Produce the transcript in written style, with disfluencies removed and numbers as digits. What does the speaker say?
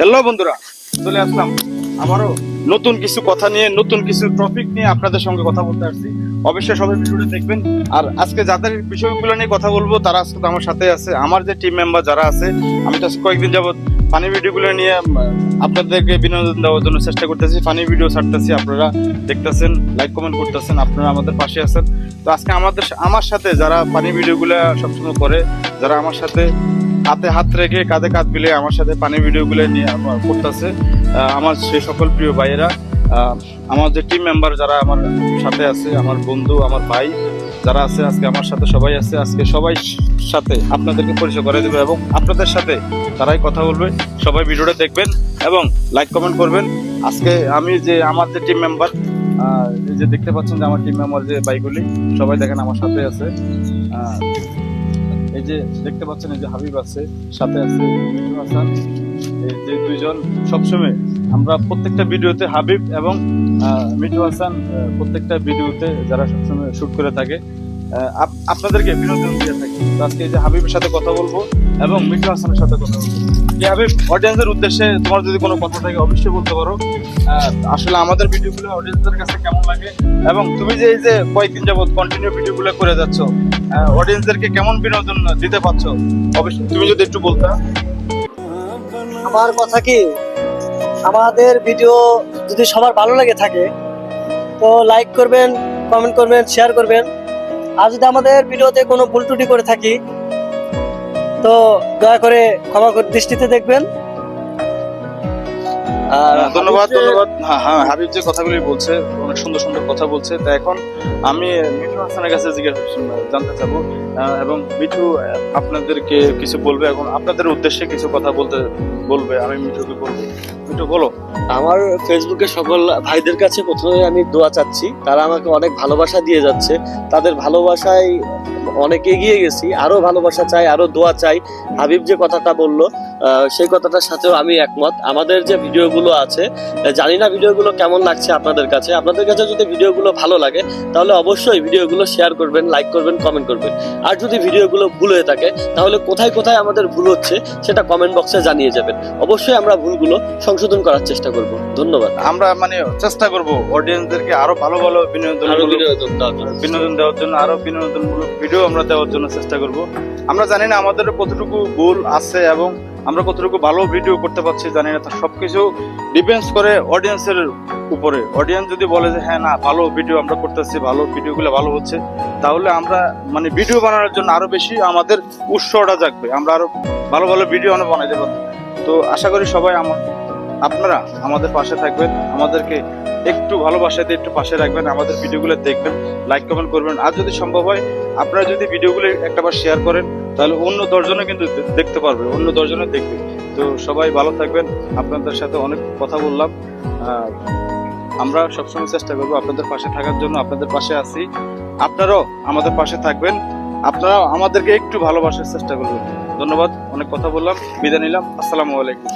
Hello বন্ধুরা, চলে আসলাম আমারও নতুন কিছু কথা নিয়ে, নতুন কিছু টপিক নিয়ে আপনাদের সঙ্গে কথা বলতে আসছি। অবশ্যই সবাই ভিডিওটা দেখবেন। আর আজকে যাদের বিষয়গুলো নিয়ে কথা বলবো তারা আজকে তো আমার সাথে আছে, আমার যে টিম মেম্বার যারা আছে। আমি তো কয়েকদিন যাবত ফানি ভিডিওগুলো নিয়ে আপনাদেরকে বিনোদন দেওয়ার জন্য চেষ্টা করতেছি, ফানি ভিডিও ছাড়তেছি, আপনারা দেখতেছেন, লাইক কমেন্ট করতেছেন, আপনারা আমাদের পাশে আছেন। তো আজকে আমার সাথে যারা ফানি ভিডিওগুলো সবসময় করে, যারা আমার সাথে হাতে হাত রেখে কাঁধে কাঁধ মিলে আমার সাথে পানি ভিডিওগুলো নিয়ে করতেছে, আমার সেই সকল প্রিয় ভাইয়েরা, আমার যে টিম মেম্বার যারা আমার সাথে আছে, আমার বন্ধু, আমার ভাই যারা আছে, আজকে আমার সাথে সবাই আছে। আজকে সবাই সাথে আপনাদেরকে পরিচয় করে দেবে এবং আপনাদের সাথে তারাই কথা বলবে। সবাই ভিডিওটা দেখবেন এবং লাইক কমেন্ট করবেন। আজকে আমি যে আমার যে টিম মেম্বার, এই যে দেখতে পাচ্ছেন যে আমার টিম মেম্বার যে ভাইগুলি সবাই দেখেন আমার সাথে আছে। এই যে দেখতে পাচ্ছেন, এই যে হাবিব আছে, সাথে আছে মিঠু হাসান। এই যে দুইজন সবসময় আমরা প্রত্যেকটা ভিডিওতে, হাবিব এবং মিঠু হাসান প্রত্যেকটা ভিডিওতে যারা সবসময় শুট করে থাকে, আপনাদেরকে বিনোদন দিয়ে থাকি। তো আজকে এই যে হাবিবের সাথে কথা বলবো এবং মিঠু হাসানের সাথে কথা বলবো। এই হাবিব, অডিয়েন্সের উদ্দেশ্যে তোমার যদি কোনো কথা থাকে অবশ্যই বলতে পারো। আসলে আমাদের ভিডিওগুলো অডিয়েন্সের কাছে কেমন লাগে এবং তুমি যে এই যে কয়েকদিন যাবত কন্টিনিউ ভিডিওগুলো করে যাচ্ছ, অডিয়েন্সদেরকে কেমন বিনোদন দিতে পারছো, অবশ্যই তুমি যদি একটু বলতে। আমার কথা কি, আমাদের ভিডিও যদি সবার ভালো লেগে থাকে তো লাইক করবেন, কমেন্ট করবেন, শেয়ার করবেন। আর যদি আমাদের ভিডিওতে কোনো ভুল ত্রুটি করে থাকি তো দয়া করে ক্ষমা করে দৃষ্টিতে দেখবেন। ধন্যবাদ ধন্যবাদ। হ্যাঁ, হাবিব যে কথাগুলি বলছে, অনেক সুন্দর সুন্দর কথা বলছে। তা এখন আমি মিঠু হাসানের কাছে জানতে চাবো এবং মিঠু আপনাদেরকে কিছু বলবে, এখন আপনাদের উদ্দেশ্যে কিছু কথা বলবে। আমি মিঠুকে বলবো, মিঠু বলো। আমার ফেসবুকে সকল ভাইদের কাছে প্রথমে আমি দোয়া চাচ্ছি, তারা আমাকে অনেক ভালোবাসা দিয়ে যাচ্ছে, তাদের ভালোবাসায় অনেক এগিয়ে গেছি, আরো ভালোবাসা চাই, আরো দোয়া চাই। হাবিব যে কথাটা বললো সেই কথাটার সাথেও আমি একমত। আমাদের যে ভিডিওগুলো আছে, জানি না ভিডিওগুলো কেমন লাগছে আপনাদের কাছে। আপনাদের কাছে যদি ভিডিওগুলো ভালো লাগে তাহলে অবশ্যই ভিডিওগুলো শেয়ার করবেন, লাইক করবেন, কমেন্ট করবেন। আর যদি ভিডিওগুলো ভুল হয়ে থাকে তাহলে কোথায় কোথায় আমাদের ভুল হচ্ছে সেটা কমেন্ট বক্সে জানিয়ে যাবেন। অবশ্যই আমরা ভুলগুলো সংশোধন করার চেষ্টা করব। ধন্যবাদ। আমরা চেষ্টা করব অডিয়েন্সদেরকে আরো ভালো ভালো বিনোদন দেওয়ার জন্য, আরো বিনোদনমূলক ভিডিও আমরা দেওয়ার জন্য চেষ্টা করব। আমরা জানি না আমাদের কতটুকু ভুল আছে এবং আমরা কতটুকু ভালো ভিডিও করতে পারছি জানি না। তা সবকিছু ডিপেন্ডস করে অডিয়েন্সের উপরে। অডিয়েন্স যদি বলে যে হ্যাঁ, না, ভালো ভিডিও আমরা করতেছি, ভালো ভিডিওগুলো ভালো হচ্ছে, তাহলে আমরা ভিডিও বানানোর জন্য আরো বেশি আমাদের উৎসাহটা জাগবে, আমরা আরো ভালো ভালো ভিডিও বানাইতে পারবো। তো আশা করি সবাই আপনারা আমাদের পাশে থাকবেন, আমাদেরকে একটু ভালোবাসা দিয়ে একটু পাশে রাখবেন, আমাদের ভিডিওগুলো দেখবেন, লাইক কমেন্ট করবেন। আর যদি সম্ভব হয় আপনারা যদি ভিডিওগুলো একটাবার শেয়ার করেন তাহলে অন্য 10 জনে কিন্তু দেখতে পারবে, অন্য 10 জনে দেখবে। তো সবাই ভালো থাকবেন। আপনাদের সাথে অনেক কথা বললাম। আমরা সবসময় চেষ্টা করবো আপনাদের পাশে থাকার জন্য, আপনাদের পাশে আছি, আপনারাও আমাদের পাশে থাকবেন, আপনারাও আমাদেরকে একটু ভালোবাসার চেষ্টা করবেন। ধন্যবাদ, অনেক কথা বললাম, বিদায় নিলাম। আসসালামু আলাইকুম।